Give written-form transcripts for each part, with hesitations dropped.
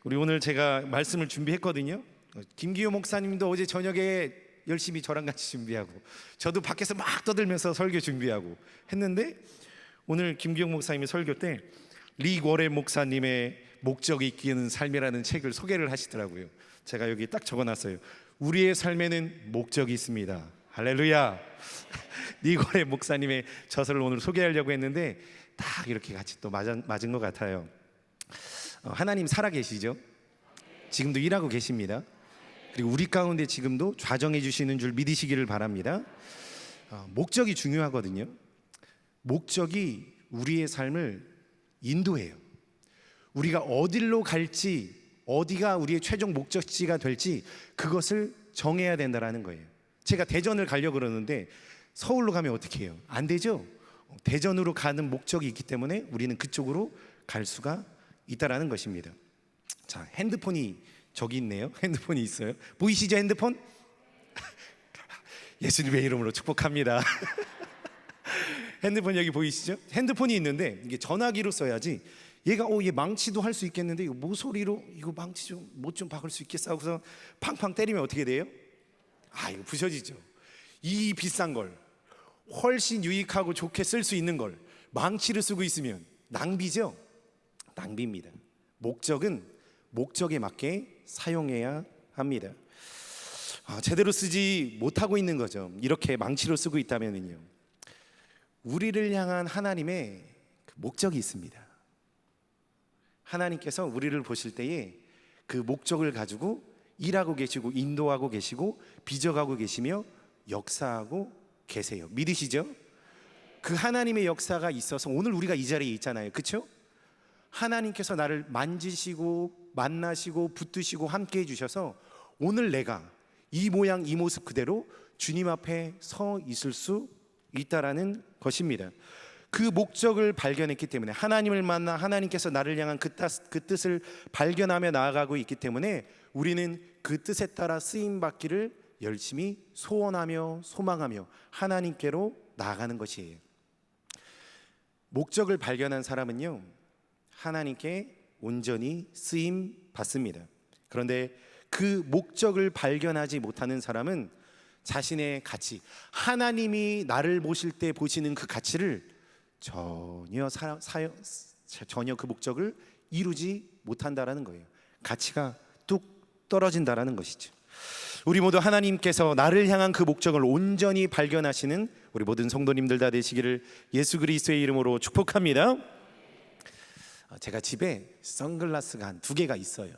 우리 오늘 제가 말씀을 준비했거든요. 김기호 목사님도 어제 저녁에 열심히 저랑 같이 준비하고, 저도 밖에서 막 떠들면서 설교 준비하고 했는데, 오늘 김기호 목사님이 설교 때 리 워렐 목사님의 목적이 이끄는 삶이라는 책을 소개를 하시더라고요. 제가 여기 딱 적어놨어요. 우리의 삶에는 목적이 있습니다. 할렐루야. 리 워렐 목사님의 저서를 오늘 소개하려고 했는데 딱 이렇게 같이 또 맞은 것 같아요. 하나님 살아계시죠? 지금도 일하고 계십니다. 그리고 우리 가운데 지금도 좌정해 주시는 줄 믿으시기를 바랍니다. 목적이 중요하거든요. 목적이 우리의 삶을 인도해요. 우리가 어디로 갈지, 어디가 우리의 최종 목적지가 될지 그것을 정해야 된다는 거예요. 제가 대전을 가려고 그러는데 서울로 가면 어떻게 해요? 안 되죠? 대전으로 가는 목적이 있기 때문에 우리는 그쪽으로 갈 수가 있다라는 것입니다. 자, 핸드폰이 저기 있네요. 핸드폰이 있어요. 보이시죠, 핸드폰? 예수님의 이름으로 축복합니다. 핸드폰 여기 보이시죠? 핸드폰이 있는데 이게 전화기로 써야지. 얘가 얘 망치도 할 수 있겠는데 이거 모서리로 이거 망치 좀 못 좀 박을 수 있겠어 하고서 팡팡 때리면 어떻게 돼요? 이거 부셔지죠. 이 비싼 걸 훨씬 유익하고 좋게 쓸 수 있는 걸 망치를 쓰고 있으면 낭비죠. 낭비입니다. 목적은 목적에 맞게 사용해야 합니다. 제대로 쓰지 못하고 있는 거죠. 이렇게 망치로 쓰고 있다면요. 우리를 향한 하나님의 그 목적이 있습니다. 하나님께서 우리를 보실 때에 그 목적을 가지고 일하고 계시고 인도하고 계시고 빚어가고 계시며 역사하고 계세요. 믿으시죠? 그 하나님의 역사가 있어서 오늘 우리가 이 자리에 있잖아요. 그렇죠? 하나님께서 나를 만지시고 만나시고 붙드시고 함께 해주셔서 오늘 내가 이 모양 이 모습 그대로 주님 앞에 서 있을 수 있다라는 것입니다. 그 목적을 발견했기 때문에 하나님을 만나 하나님께서 나를 향한 그 뜻을 발견하며 나아가고 있기 때문에 우리는 그 뜻에 따라 쓰임받기를 열심히 소원하며 소망하며 하나님께로 나아가는 것이에요. 목적을 발견한 사람은요, 하나님께 온전히 쓰임 받습니다. 그런데 그 목적을 발견하지 못하는 사람은 자신의 가치, 하나님이 나를 보실 때 보시는 그 가치를 전혀 그 목적을 이루지 못한다라는 거예요. 가치가 뚝 떨어진다라는 것이죠. 우리 모두 하나님께서 나를 향한 그 목적을 온전히 발견하시는 우리 모든 성도님들 다 되시기를 예수 그리스도의 이름으로 축복합니다. 제가 집에 선글라스가 한 2개가 있어요.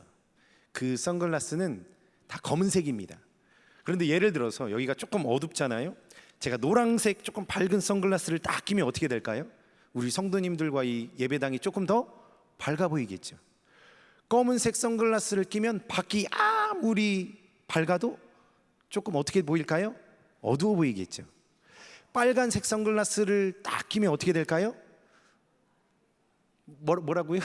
그 선글라스는 다 검은색입니다. 그런데 예를 들어서 여기가 조금 어둡잖아요. 제가 노란색 조금 밝은 선글라스를 딱 끼면 어떻게 될까요? 우리 성도님들과 이 예배당이 조금 더 밝아 보이겠죠. 검은색 선글라스를 끼면 밖이 아무리 밝아도 조금 어떻게 보일까요? 어두워 보이겠죠. 빨간색 선글라스를 딱 끼면 어떻게 될까요? 뭐라고요?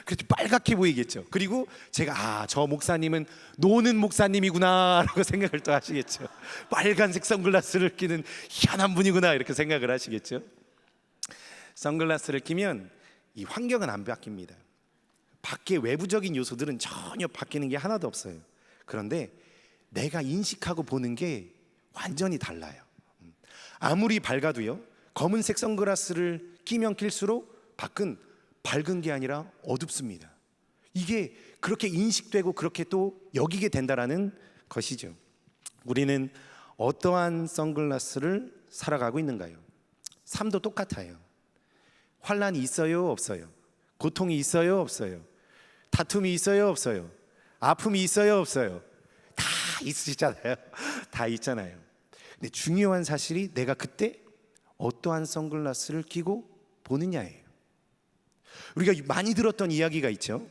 그렇죠. 빨갛게 보이겠죠. 그리고 제가 저 목사님은 노는 목사님이구나 라고 생각을 또 하시겠죠. 빨간색 선글라스를 끼는 희한한 분이구나 이렇게 생각을 하시겠죠. 선글라스를 끼면 이 환경은 안 바뀝니다. 밖의 외부적인 요소들은 전혀 바뀌는 게 하나도 없어요. 그런데 내가 인식하고 보는 게 완전히 달라요. 아무리 밝아도요, 검은색 선글라스를 끼면 낄수록 밖은 밝은 게 아니라 어둡습니다. 이게 그렇게 인식되고 그렇게 또 여기게 된다라는 것이죠. 우리는 어떠한 선글라스를 살아가고 있는가요? 삶도 똑같아요. 환난이 있어요, 없어요? 고통이 있어요, 없어요? 다툼이 있어요, 없어요? 아픔이 있어요, 없어요? 다 있으시잖아요. 다 있잖아요. 근데 중요한 사실이 내가 그때 어떠한 선글라스를 끼고 보느냐예요. 우리가 많이 들었던 이야기가 있죠.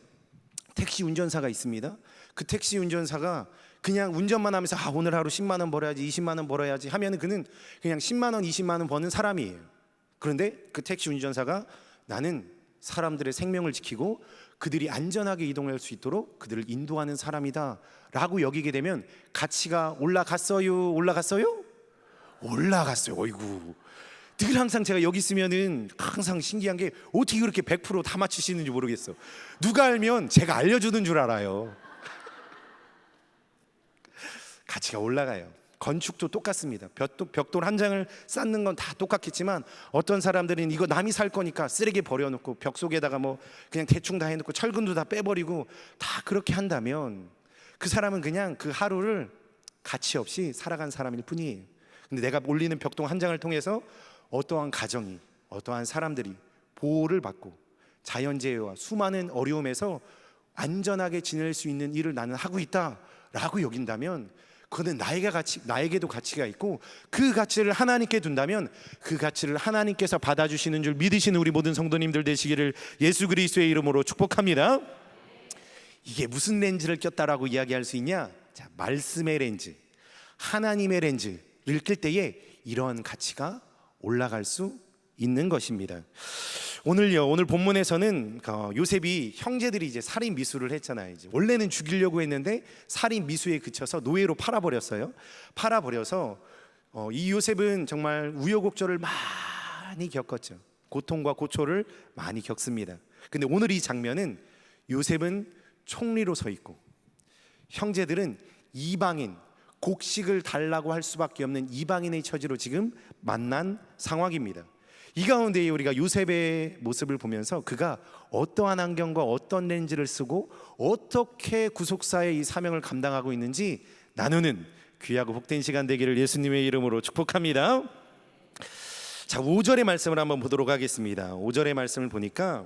택시 운전사가 있습니다. 그 택시 운전사가 그냥 운전만 하면서 오늘 하루 10만 원 벌어야지 20만 원 벌어야지 하면 그는 그냥 10만 원 20만 원 버는 사람이에요. 그런데 그 택시 운전사가 나는 사람들의 생명을 지키고 그들이 안전하게 이동할 수 있도록 그들을 인도하는 사람이다 라고 여기게 되면 가치가 올라갔어요? 올라갔어요? 올라갔어요. 어이구, 늘 항상 제가 여기 있으면은 항상 신기한 게 어떻게 그렇게 100%다 맞추시는지 모르겠어. 누가 알면 제가 알려주는 줄 알아요. 가치가 올라가요. 건축도 똑같습니다. 벽돌 한 장을 쌓는 건 다 똑같겠지만 어떤 사람들은 이거 남이 살 거니까 쓰레기 버려놓고 벽 속에다가 뭐 그냥 대충 다 해놓고 철근도 다 빼버리고 다 그렇게 한다면 그 사람은 그냥 그 하루를 가치 없이 살아간 사람일 뿐이에요. 근데 내가 올리는 벽돌 한 장을 통해서 어떠한 가정이, 어떠한 사람들이 보호를 받고 자연재해와 수많은 어려움에서 안전하게 지낼 수 있는 일을 나는 하고 있다라고 여긴다면 그거는 나에게도 가치가 있고, 그 가치를 하나님께 둔다면 그 가치를 하나님께서 받아주시는 줄 믿으시는 우리 모든 성도님들 되시기를 예수 그리스도의 이름으로 축복합니다. 이게 무슨 렌즈를 꼈다라고 이야기할 수 있냐? 자, 말씀의 렌즈, 하나님의 렌즈를 낄 때에 이러한 가치가 올라갈 수 있는 것입니다. 오늘 본문에서는 요셉이 형제들이 이제 살인 미수를 했잖아요. 이제 원래는 죽이려고 했는데 살인 미수에 그쳐서 노예로 팔아버렸어요. 팔아버려서 이 요셉은 정말 우여곡절을 많이 겪었죠. 고통과 고초를 많이 겪습니다. 근데 오늘 이 장면은 요셉은 총리로 서 있고 형제들은 이방인, 곡식을 달라고 할 수밖에 없는 이방인의 처지로 지금 만난 상황입니다. 이 가운데 우리가 요셉의 모습을 보면서 그가 어떠한 안경과 어떤 렌즈를 쓰고 어떻게 구속사의 이 사명을 감당하고 있는지 나누는 귀하고 복된 시간 되기를 예수님의 이름으로 축복합니다. 자, 5절의 말씀을 한번 보도록 하겠습니다. 5절의 말씀을 보니까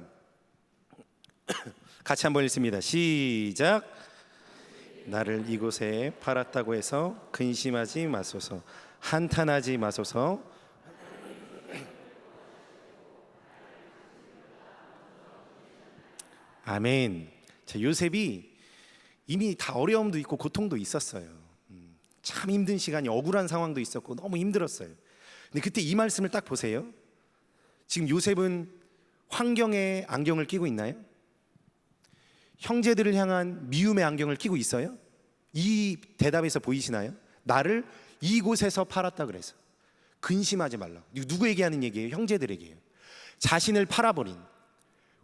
같이 한번 읽습니다. 시작. 나를 이곳에 팔았다고 해서 근심하지 마소서, 한탄하지 마소서. 아멘. 자, 요셉이 이미 다 어려움도 있고 고통도 있었어요. 참 힘든 시간이, 억울한 상황도 있었고 너무 힘들었어요. 근데 그때 이 말씀을 딱 보세요. 지금 요셉은 환경에 안경을 끼고 있나요? 형제들을 향한 미움의 안경을 끼고 있어요? 이 대답에서 보이시나요? 나를 이곳에서 팔았다 그래서 근심하지 말라. 누구에게 하는 얘기예요? 형제들에게요. 자신을 팔아버린,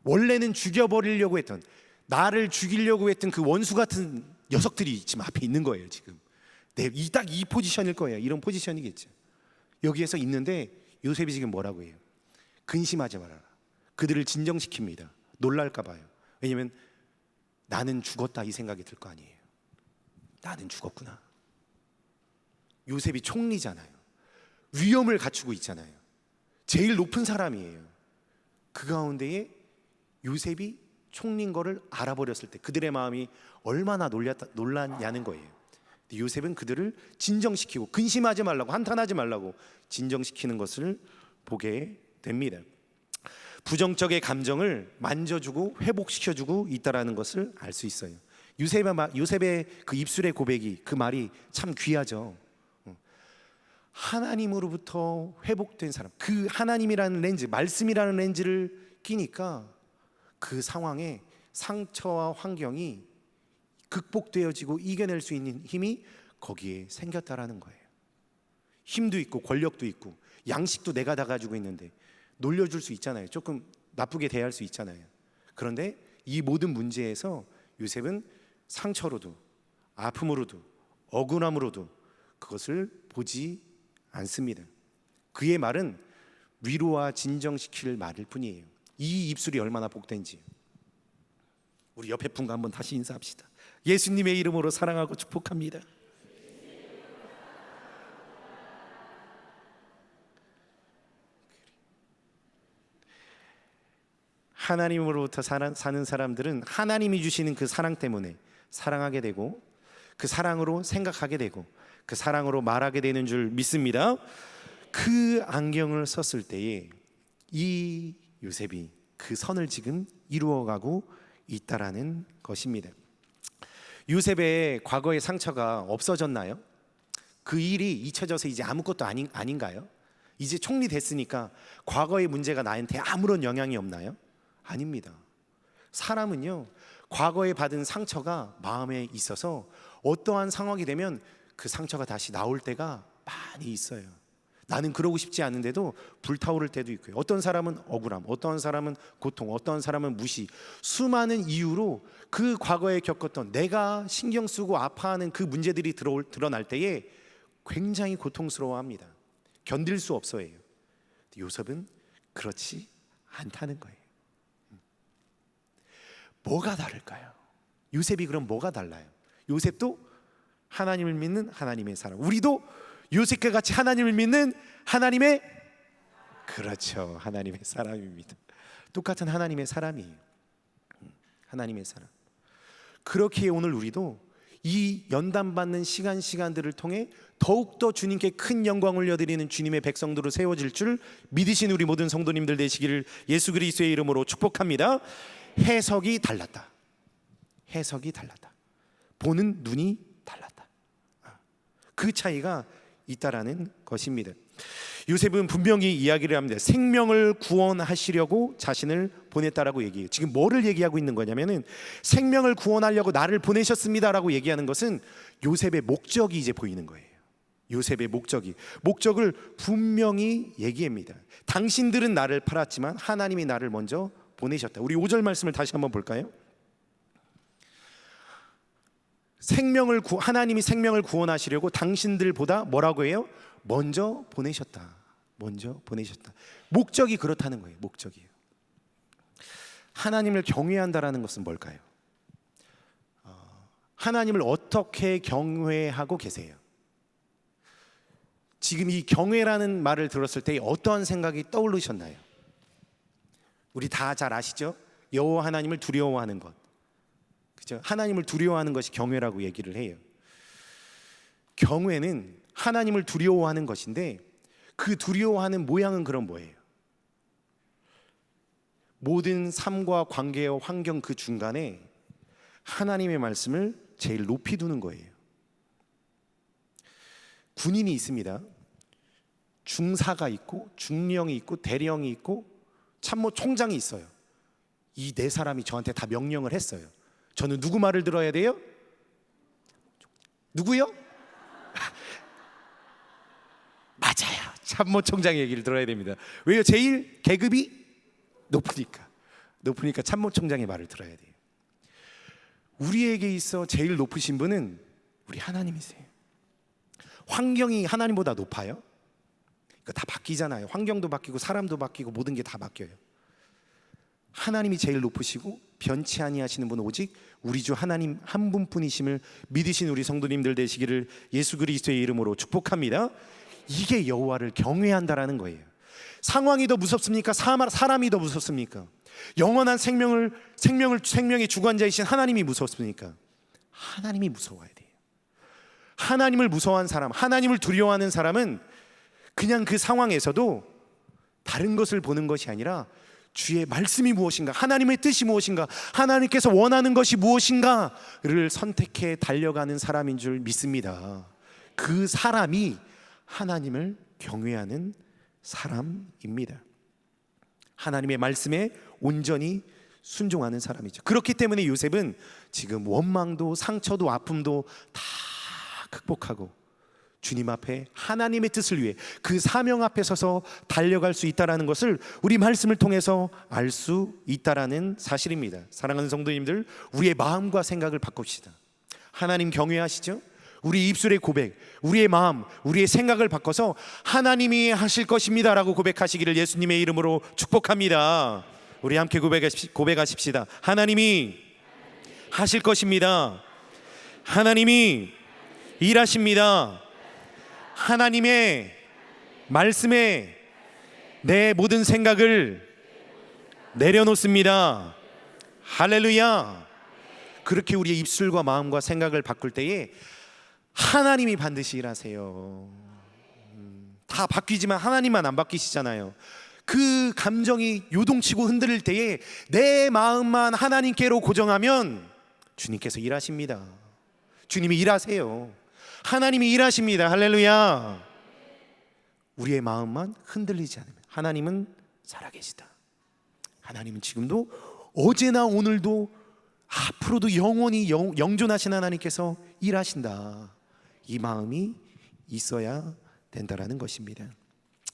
원래는 죽여버리려고 했던, 나를 죽이려고 했던 그 원수 같은 녀석들이 지금 앞에 있는 거예요. 지금 딱 이 포지션일 거예요. 이런 포지션이겠죠. 여기에서 있는데 요셉이 지금 뭐라고 해요? 근심하지 말아라. 그들을 진정시킵니다. 놀랄까 봐요. 왜냐하면 나는 죽었다 이 생각이 들 거 아니에요. 나는 죽었구나. 요셉이 총리잖아요. 위엄을 갖추고 있잖아요. 제일 높은 사람이에요. 그 가운데에 요셉이 총리인 거를 알아버렸을 때 그들의 마음이 얼마나 놀랐냐는 거예요. 요셉은 그들을 진정시키고 근심하지 말라고, 한탄하지 말라고 진정시키는 것을 보게 됩니다. 부정적의 감정을 만져주고 회복시켜주고 있다라는 것을 알 수 있어요. 요셉의 그 입술의 고백이, 그 말이 참 귀하죠. 하나님으로부터 회복된 사람, 그 하나님이라는 렌즈, 말씀이라는 렌즈를 끼니까 그 상황에 상처와 환경이 극복되어지고 이겨낼 수 있는 힘이 거기에 생겼다라는 거예요. 힘도 있고 권력도 있고 양식도 내가 다 가지고 있는데 놀려줄 수 있잖아요. 조금 나쁘게 대할 수 있잖아요. 그런데 이 모든 문제에서 요셉은 상처로도, 아픔으로도, 억울함으로도 그것을 보지 않습니다. 그의 말은 위로와 진정시킬 말일 뿐이에요. 이 입술이 얼마나 복된지. 우리 옆에 분과 한번 다시 인사합시다. 예수님의 이름으로 사랑하고 축복합니다. 하나님으로부터 사는 사람들은 하나님이 주시는 그 사랑 때문에 사랑하게 되고, 그 사랑으로 생각하게 되고, 그 사랑으로 말하게 되는 줄 믿습니다. 그 안경을 썼을 때에 이 요셉이 그 선을 지금 이루어가고 있다라는 것입니다. 요셉의 과거의 상처가 없어졌나요? 그 일이 잊혀져서 이제 아무것도 아닌가요? 이제 총리 됐으니까 과거의 문제가 나한테 아무런 영향이 없나요? 아닙니다. 사람은요, 과거에 받은 상처가 마음에 있어서 어떠한 상황이 되면 그 상처가 다시 나올 때가 많이 있어요. 나는 그러고 싶지 않은데도 불타오를 때도 있고요. 어떤 사람은 억울함, 어떤 사람은 고통, 어떤 사람은 무시, 수많은 이유로 그 과거에 겪었던 내가 신경 쓰고 아파하는 그 문제들이 드러날 때에 굉장히 고통스러워합니다. 견딜 수 없어해요. 요셉은 그렇지 않다는 거예요. 뭐가 다를까요? 요셉이 그럼 뭐가 달라요? 요셉도 하나님을 믿는 하나님의 사람, 우리도 요셉과 같이 하나님을 믿는 하나님의, 그렇죠, 하나님의 사람입니다. 똑같은 하나님의 사람이에요. 하나님의 사람. 그렇기에 오늘 우리도 이 연단받는 시간들을 통해 더욱더 주님께 큰 영광을 올려드리는 주님의 백성들로 세워질 줄 믿으신 우리 모든 성도님들 되시기를 예수 그리스도의 이름으로 축복합니다. 해석이 달랐다. 해석이 달랐다. 보는 눈이 달랐다. 그 차이가 있다라는 것입니다. 요셉은 분명히 이야기를 합니다. 생명을 구원하시려고 자신을 보냈다라고 얘기해요. 지금 뭐를 얘기하고 있는 거냐면은 생명을 구원하려고 나를 보내셨습니다라고 얘기하는 것은 요셉의 목적이 이제 보이는 거예요. 요셉의 목적을 분명히 얘기합니다. 당신들은 나를 팔았지만 하나님이 나를 먼저 보내셨다. 우리 5절 말씀을 다시 한번 볼까요? 하나님이 생명을 구원하시려고 당신들보다 뭐라고 해요? 먼저 보내셨다. 먼저 보내셨다. 목적이 그렇다는 거예요. 목적이에요. 하나님을 경외한다라는 것은 뭘까요? 하나님을 어떻게 경외하고 계세요? 지금 이 경외라는 말을 들었을 때 어떤 생각이 떠오르셨나요? 우리 다 잘 아시죠? 여호와 하나님을 두려워하는 것. 그죠? 하나님을 두려워하는 것이 경외라고 얘기를 해요. 경외는 하나님을 두려워하는 것인데 그 두려워하는 모양은 그럼 뭐예요? 모든 삶과 관계와 환경 그 중간에 하나님의 말씀을 제일 높이 두는 거예요. 군인이 있습니다. 중사가 있고 중령이 있고 대령이 있고 참모 총장이 있어요. 이 네 사람이 저한테 다 명령을 했어요. 저는 누구 말을 들어야 돼요? 누구요? 맞아요. 참모총장의 얘기를 들어야 됩니다. 왜요? 제일 계급이 높으니까 참모총장의 말을 들어야 돼요. 우리에게 있어 제일 높으신 분은 우리 하나님이세요. 환경이 하나님보다 높아요? 그러니까 다 바뀌잖아요. 환경도 바뀌고 사람도 바뀌고 모든 게 다 바뀌어요. 하나님이 제일 높으시고 변치 아니하시는 분은 오직 우리 주 하나님 한 분뿐이심을 믿으신 우리 성도님들 되시기를 예수 그리스도의 이름으로 축복합니다. 이게 여호와를 경외한다라는 거예요. 상황이 더 무섭습니까? 사람이 더 무섭습니까? 영원한 생명의 주관자이신 하나님이 무섭습니까? 하나님이 무서워야 돼요. 하나님을 무서워하는 사람, 하나님을 두려워하는 사람은 그냥 그 상황에서도 다른 것을 보는 것이 아니라 주의 말씀이 무엇인가, 하나님의 뜻이 무엇인가, 하나님께서 원하는 것이 무엇인가를 선택해 달려가는 사람인 줄 믿습니다. 그 사람이 하나님을 경외하는 사람입니다. 하나님의 말씀에 온전히 순종하는 사람이죠. 그렇기 때문에 요셉은 지금 원망도 상처도 아픔도 다 극복하고 주님 앞에 하나님의 뜻을 위해 그 사명 앞에 서서 달려갈 수 있다는 것을 우리 말씀을 통해서 알 수 있다는 사실입니다. 사랑하는 성도님들, 우리의 마음과 생각을 바꿉시다. 하나님 경외하시죠? 우리 입술의 고백, 우리의 마음, 우리의 생각을 바꿔서 하나님이 하실 것입니다 라고 고백하시기를 예수님의 이름으로 축복합니다. 우리 함께 고백하십시다. 하나님이 하실 것입니다. 하나님이 일하십니다. 하나님의 말씀에 내 모든 생각을 내려놓습니다. 할렐루야. 그렇게 우리의 입술과 마음과 생각을 바꿀 때에 하나님이 반드시 일하세요. 다 바뀌지만 하나님만 안 바뀌시잖아요. 그 감정이 요동치고 흔들릴 때에 내 마음만 하나님께로 고정하면 주님께서 일하십니다. 주님이 일하세요. 하나님이 일하십니다. 할렐루야. 우리의 마음만 흔들리지 않으면 하나님은 살아계시다. 하나님은 지금도 어제나 오늘도 앞으로도 영원히 영존하신 하나님께서 일하신다. 이 마음이 있어야 된다라는 것입니다.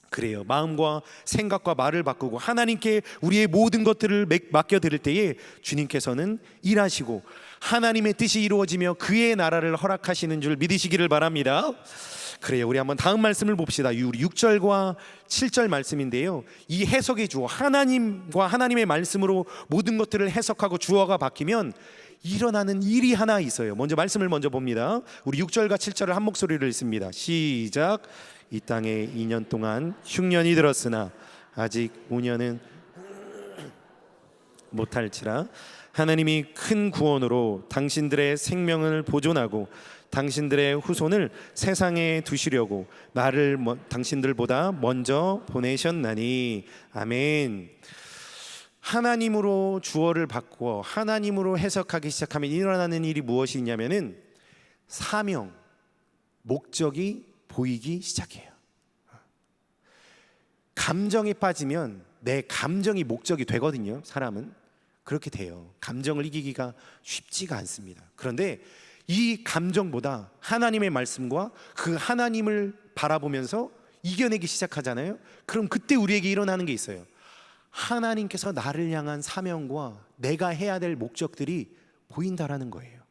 그래요. 마음과 생각과 말을 바꾸고 하나님께 우리의 모든 것들을 맡겨드릴 때에 주님께서는 일하시고 하나님의 뜻이 이루어지며 그의 나라를 허락하시는 줄 믿으시기를 바랍니다. 그래요. 우리 한번 다음 말씀을 봅시다. 우리 6절과 7절 말씀인데요, 이 해석의 주어, 하나님과 하나님의 말씀으로 모든 것들을 해석하고 주어가 바뀌면 일어나는 일이 하나 있어요. 먼저 말씀을 먼저 봅니다. 우리 6절과 7절을 한 목소리로 읽습니다. 시작. 이 땅에 2년 동안 흉년이 들었으나 아직 5년은 못할지라 하나님이 큰 구원으로 당신들의 생명을 보존하고 당신들의 후손을 세상에 두시려고 나를 당신들보다 먼저 보내셨나니. 아멘. 하나님으로 주어를 바꾸어 하나님으로 해석하기 시작하면 일어나는 일이 무엇이 있냐면은 사명, 목적이 보이기 시작해요. 감정에 빠지면 내 감정이 목적이 되거든요. 사람은 그렇게 돼요. 감정을 이기기가 쉽지가 않습니다. 그런데 이 감정보다 하나님의 말씀과 그 하나님을 바라보면서 이겨내기 시작하잖아요. 그럼 그때 우리에게 일어나는 게 있어요. 하나님께서 나를 향한 사명과 내가 해야 될 목적들이 보인다라는 거예요.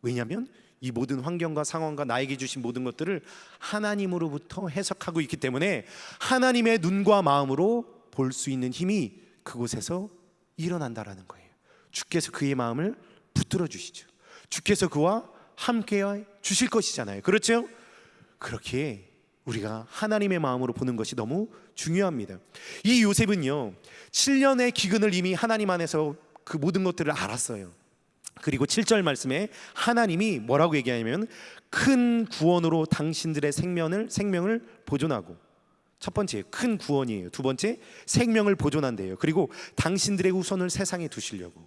왜냐하면 이 모든 환경과 상황과 나에게 주신 모든 것들을 하나님으로부터 해석하고 있기 때문에 하나님의 눈과 마음으로 볼 수 있는 힘이 그곳에서 일어난다라는 거예요. 주께서 그의 마음을 붙들어 주시죠. 주께서 그와 함께 주실 것이잖아요. 그렇죠? 그렇게 우리가 하나님의 마음으로 보는 것이 너무 중요합니다. 이 요셉은요, 7년의 기근을 이미 하나님 안에서 그 모든 것들을 알았어요. 그리고 7절 말씀에 하나님이 뭐라고 얘기하냐면 큰 구원으로 당신들의 생명을 보존하고, 첫 번째 큰 구원이에요. 두 번째 생명을 보존한대요. 그리고 당신들의 후손을 세상에 두시려고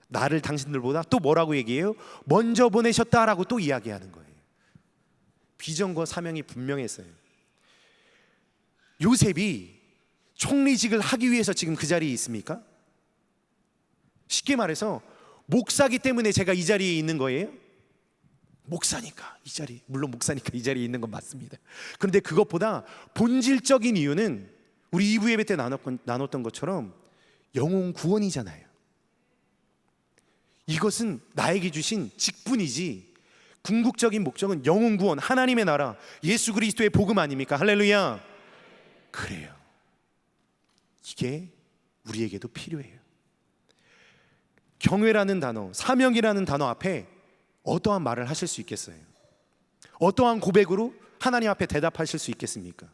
나를 당신들보다 또 뭐라고 얘기해요? 먼저 보내셨다라고 또 이야기하는 거예요. 비전과 사명이 분명했어요. 요셉이 총리직을 하기 위해서 지금 그 자리에 있습니까? 쉽게 말해서 목사기 때문에 제가 이 자리에 있는 거예요? 목사니까 이 자리, 물론 목사니까 이 자리에 있는 건 맞습니다. 그런데 그것보다 본질적인 이유는 우리 2부 예배 때 나눴던 것처럼 영혼 구원이잖아요. 이것은 나에게 주신 직분이지 궁극적인 목적은 영혼 구원, 하나님의 나라, 예수 그리스도의 복음 아닙니까? 할렐루야. 그래요. 이게 우리에게도 필요해요. 경외라는 단어, 사명이라는 단어 앞에 어떠한 말을 하실 수 있겠어요? 어떠한 고백으로 하나님 앞에 대답하실 수 있겠습니까?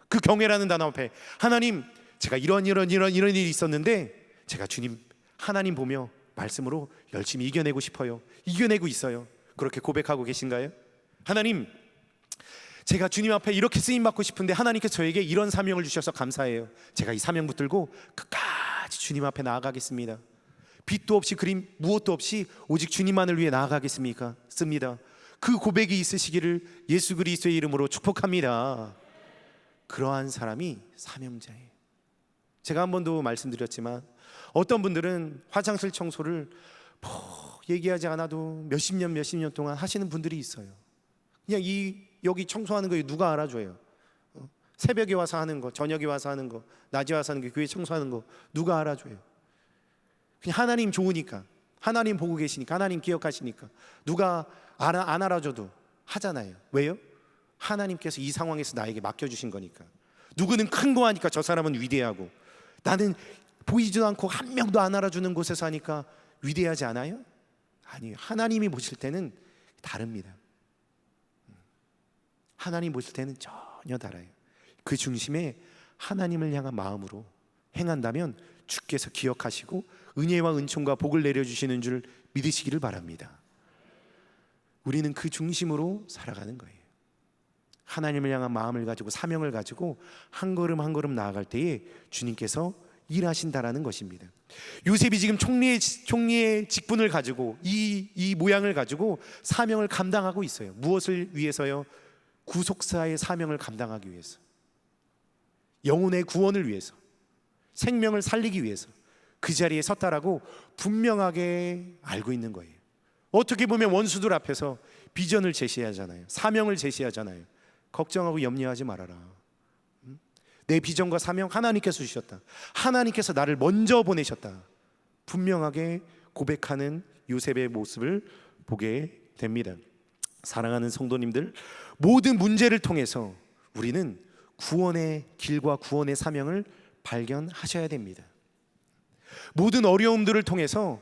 그 경외라는 단어 앞에 하나님, 제가 이런 일이 있었는데 제가 주님 하나님 보며 말씀으로 열심히 이겨내고 싶어요. 이겨내고 있어요. 그렇게 고백하고 계신가요? 하나님, 제가 주님 앞에 이렇게 쓰임받고 싶은데 하나님께서 저에게 이런 사명을 주셔서 감사해요. 제가 이 사명 붙들고 끝까지 주님 앞에 나아가겠습니다. 빛도 없이 그림 무엇도 없이 오직 주님만을 위해 나아가겠습니까? 씁니다. 그 고백이 있으시기를 예수 그리스도의 이름으로 축복합니다. 그러한 사람이 사명자예요. 제가 한 번도 말씀드렸지만 어떤 분들은 화장실 청소를 얘기하지 않아도 몇십 년 동안 하시는 분들이 있어요. 그냥 여기 청소하는 거 누가 알아줘요? 새벽에 와서 하는 거, 저녁에 와서 하는 거, 낮에 와서 하는 거, 교회 청소하는 거 누가 알아줘요? 그냥 하나님 좋으니까, 하나님 보고 계시니까, 하나님 기억하시니까 누가 안 알아줘도 하잖아요. 왜요? 하나님께서 이 상황에서 나에게 맡겨주신 거니까. 누구는 큰 거 하니까 저 사람은 위대하고, 나는 보이지도 않고 한 명도 안 알아주는 곳에서 하니까 위대하지 않아요? 아니에요. 하나님이 보실 때는 다릅니다. 하나님 보실 때는 전혀 달라요. 그 중심에 하나님을 향한 마음으로 행한다면 주께서 기억하시고 은혜와 은총과 복을 내려주시는 줄 믿으시기를 바랍니다. 우리는 그 중심으로 살아가는 거예요. 하나님을 향한 마음을 가지고 사명을 가지고 한 걸음 한 걸음 나아갈 때에 주님께서 일하신다라는 것입니다. 요셉이 지금 총리의 직분을 가지고 이 모양을 가지고 사명을 감당하고 있어요. 무엇을 위해서요? 구속사의 사명을 감당하기 위해서, 영혼의 구원을 위해서, 생명을 살리기 위해서 그 자리에 섰다라고 분명하게 알고 있는 거예요. 어떻게 보면 원수들 앞에서 비전을 제시하잖아요. 사명을 제시하잖아요. 걱정하고 염려하지 말아라. 내 비전과 사명 하나님께서 주셨다. 하나님께서 나를 먼저 보내셨다. 분명하게 고백하는 요셉의 모습을 보게 됩니다. 사랑하는 성도님들, 모든 문제를 통해서 우리는 구원의 길과 구원의 사명을 발견하셔야 됩니다. 모든 어려움들을 통해서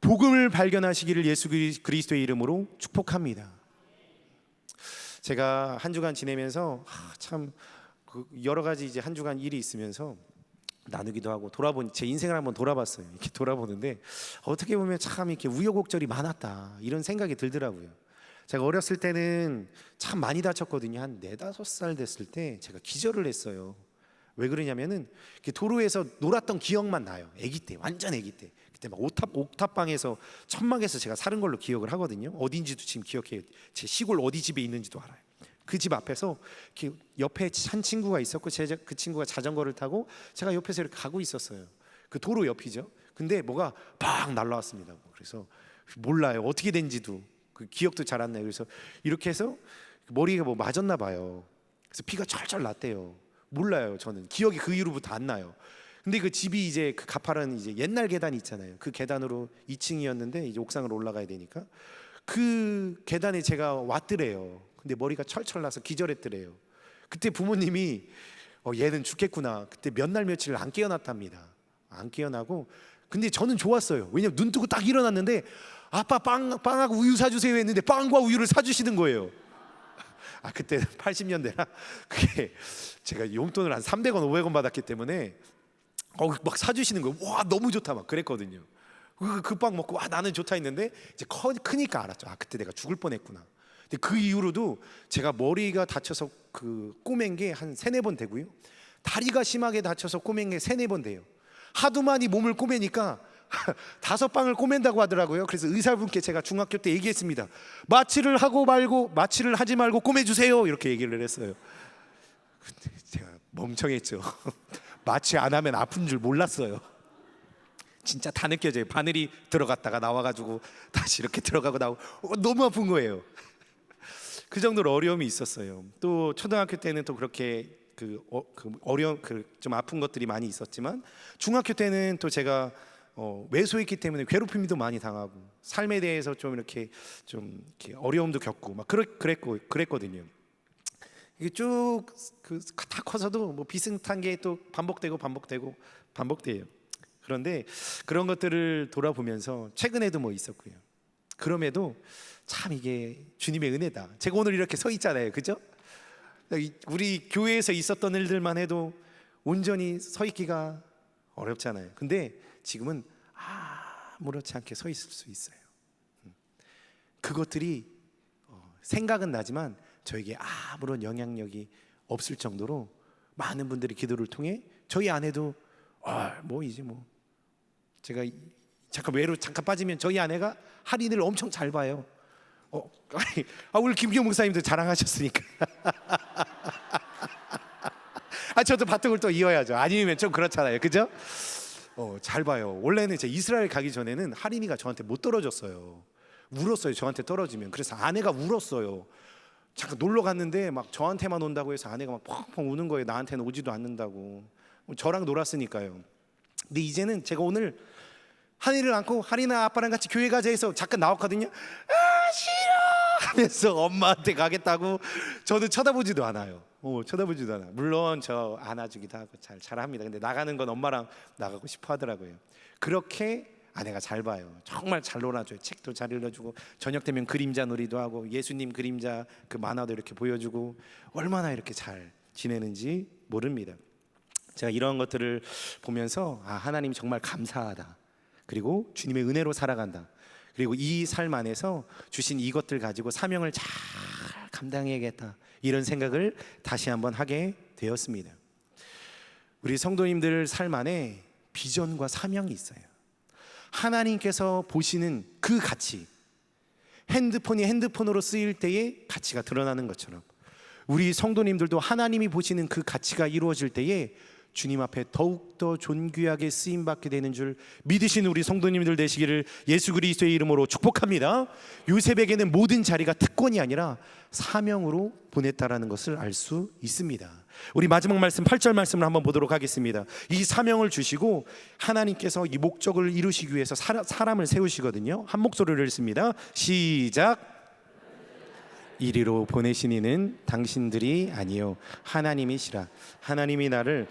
복음을 발견하시기를 예수 그리스도의 이름으로 축복합니다. 제가 한 주간 지내면서 참 여러 가지 이제 한 주간 일이 있으면서 나누기도 하고 제 인생을 한번 돌아봤어요. 이렇게 돌아보는데 어떻게 보면 참 이렇게 우여곡절이 많았다 이런 생각이 들더라고요. 제가 어렸을 때는 참 많이 다쳤거든요. 한 4-5살 됐을 때 제가 기절을 했어요. 왜 그러냐면은 도로에서 놀았던 기억만 나요. 아기 때, 완전 아기 때. 그때 막 옥탑방에서 천막에서 제가 사는 걸로 기억을 하거든요. 어딘지도 지금 기억해요. 제 시골 어디 집에 있는지도 알아요. 그 집 앞에서 이렇게 옆에 한 친구가 있었고 그 친구가 자전거를 타고 제가 옆에서 이렇게 가고 있었어요. 그 도로 옆이죠. 근데 뭐가 팍 날라왔습니다. 그래서 몰라요. 어떻게 된지도 그 기억도 잘 안 나요. 그래서 이렇게 해서 머리가 뭐 맞았나 봐요. 그래서 피가 철철 났대요. 몰라요. 저는 기억이 그 이후로부터 안 나요. 근데 그 집이 이제 그 가파른 이제 옛날 계단이 있잖아요. 그 계단으로 2층이었는데 이제 옥상으로 올라가야 되니까 그 계단에 제가 왔더래요. 근데 머리가 철철 나서 기절했더래요. 그때 부모님이 얘는 죽겠구나. 그때 몇 날 며칠 안 깨어났답니다. 안 깨어나고 근데 저는 좋았어요. 왜냐면 눈 뜨고 딱 일어났는데 아빠 빵하고 우유 사주세요 했는데 빵과 우유를 사주시는 거예요. 그때 80년대라 그게 제가 용돈을 한 300원 500원 받았기 때문에 막 사주시는 거예요. 와 너무 좋다 막 그랬거든요. 그 빵 먹고 와 나는 좋다 했는데 이제 크니까 알았죠. 그때 내가 죽을 뻔했구나. 근데 그 이후로도 제가 머리가 다쳐서 그 꼬맨 게 한 3-4번 되고요. 다리가 심하게 다쳐서 꼬맨 게 3-4번 돼요. 하도 많이 몸을 꼬매니까 5방을 꼬맨다고 하더라고요. 그래서 의사분께 제가 중학교 때 얘기했습니다. 마취를 하지 말고 꼬매주세요. 이렇게 얘기를 했어요. 근데 제가 멍청했죠. 마취 안 하면 아픈 줄 몰랐어요. 진짜 다 느껴져요. 바늘이 들어갔다가 나와가지고 다시 이렇게 들어가고 나오고 너무 아픈 거예요. 그 정도로 어려움이 있었어요. 또 초등학교 때는 또 그렇게 어려운 좀 아픈 것들이 많이 있었지만 중학교 때는 또 제가 외소했기 때문에 괴롭힘도 많이 당하고 삶에 대해서 좀 이렇게 어려움도 겪고 막 그랬거든요. 이게 쭉 다 커서도 뭐 비슷한 게 또 반복돼요. 그런데 그런 것들을 돌아보면서 최근에도 뭐 있었고요. 그럼에도 참 이게 주님의 은혜다. 제가 오늘 이렇게 서 있잖아요, 그죠? 우리 교회에서 있었던 일들만 해도 온전히 서 있기가 어렵잖아요. 근데 지금은 아무렇지 않게 서 있을 수 있어요. 그것들이 생각은 나지만 저에게 아무런 영향력이 없을 정도로 많은 분들이 기도를 통해 저희 아내도 제가 잠깐 빠지면 저희 아내가 할인을 엄청 잘 봐요. 우리 김기호 목사님도 자랑하셨으니까 저도 바통을 또 이어야죠. 아니면 좀 그렇잖아요, 그죠? 잘 봐요. 원래는 제 이스라엘 가기 전에는 할인이가 저한테 못 떨어졌어요. 울었어요. 저한테 떨어지면. 그래서 아내가 울었어요. 잠깐 놀러 갔는데 막 저한테만 온다고 해서 아내가 막 펑펑 우는 거예요. 나한테는 오지도 않는다고. 저랑 놀았으니까요. 근데 이제는 제가 오늘 한이를 안고 할인아 아빠랑 같이 교회 가자 해서 잠깐 나왔거든요. 싫어 하면서 엄마한테 가겠다고. 저는 쳐다보지도 않아요. 물론 저 안아주기도 하고 잘합니다. 근데 나가는 건 엄마랑 나가고 싶어 하더라고요. 그렇게 아내가 잘 봐요. 정말 잘 놀아줘요. 책도 잘 읽어주고 저녁 되면 그림자 놀이도 하고 예수님 그림자 그 만화도 이렇게 보여주고 얼마나 이렇게 잘 지내는지 모릅니다. 제가 이런 것들을 보면서 하나님 정말 감사하다. 그리고 주님의 은혜로 살아간다. 그리고 이 삶 안에서 주신 이것들 가지고 사명을 잘 감당해야겠다. 이런 생각을 다시 한번 하게 되었습니다. 우리 성도님들 삶 안에 비전과 사명이 있어요. 하나님께서 보시는 그 가치, 핸드폰이 핸드폰으로 쓰일 때의 가치가 드러나는 것처럼 우리 성도님들도 하나님이 보시는 그 가치가 이루어질 때에 주님 앞에 더욱더 존귀하게 쓰임받게 되는 줄 믿으시는 우리 성도님들 되시기를 예수 그리스도의 이름으로 축복합니다. 요셉에게는 모든 자리가 특권이 아니라 사명으로 보냈다라는 것을 알 수 있습니다. 우리 마지막 말씀 8절 말씀을 한번 보도록 하겠습니다. 이 사명을 주시고 하나님께서 이 목적을 이루시기 위해서 사람을 세우시거든요. 한 목소리를 읽습니다. 시작. 이리로 보내신 이는 당신들이 아니요 하나님이시라. 하나님이 나를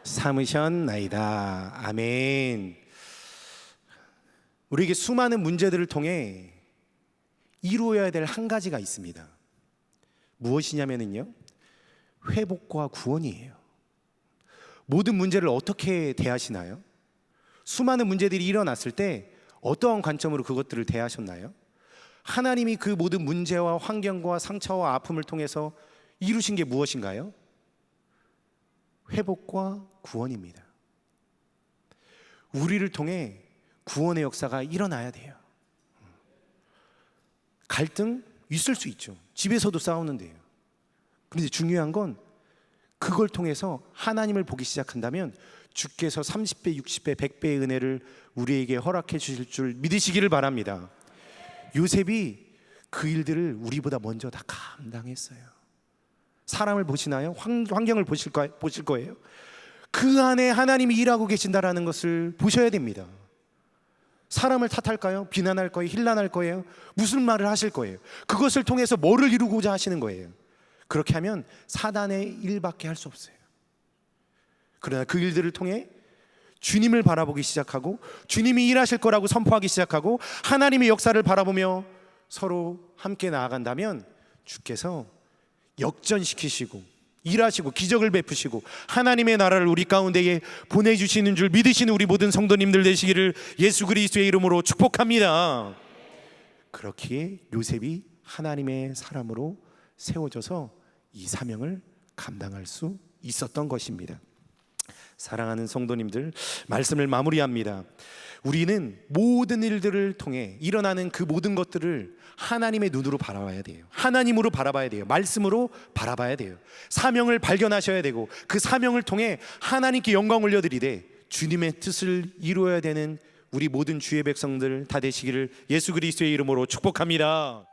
삼으셨나이다. 아멘. 우리에게 수많은 문제들을 통해 이루어야 될 한 가지가 있습니다. 무엇이냐면요, 회복과 구원이에요. 모든 문제를 어떻게 대하시나요? 수많은 문제들이 일어났을 때 어떠한 관점으로 그것들을 대하셨나요? 하나님이 그 모든 문제와 환경과 상처와 아픔을 통해서 이루신 게 무엇인가요? 회복과 구원입니다. 우리를 통해 구원의 역사가 일어나야 돼요. 갈등 있을 수 있죠. 집에서도 싸우는데요. 그런데 중요한 건 그걸 통해서 하나님을 보기 시작한다면 주께서 30배, 60배, 100배의 은혜를 우리에게 허락해 주실 줄 믿으시기를 바랍니다. 요셉이 그 일들을 우리보다 먼저 다 감당했어요. 사람을 보시나요? 환경을 보실 거예요. 그 안에 하나님이 일하고 계신다라는 것을 보셔야 됩니다. 사람을 탓할까요? 비난할 거예요? 힐난할 거예요? 무슨 말을 하실 거예요? 그것을 통해서 뭐를 이루고자 하시는 거예요? 그렇게 하면 사단의 일밖에 할 수 없어요. 그러나 그 일들을 통해 주님을 바라보기 시작하고 주님이 일하실 거라고 선포하기 시작하고 하나님의 역사를 바라보며 서로 함께 나아간다면 주께서 역전시키시고 일하시고 기적을 베푸시고 하나님의 나라를 우리 가운데에 보내주시는 줄 믿으시는 우리 모든 성도님들 되시기를 예수 그리스도의 이름으로 축복합니다. 그렇기에 요셉이 하나님의 사람으로 세워져서 이 사명을 감당할 수 있었던 것입니다. 사랑하는 성도님들, 말씀을 마무리합니다. 우리는 모든 일들을 통해 일어나는 그 모든 것들을 하나님의 눈으로 바라봐야 돼요. 하나님으로 바라봐야 돼요. 말씀으로 바라봐야 돼요. 사명을 발견하셔야 되고 그 사명을 통해 하나님께 영광 올려드리되 주님의 뜻을 이루어야 되는 우리 모든 주의 백성들 다 되시기를 예수 그리스도의 이름으로 축복합니다.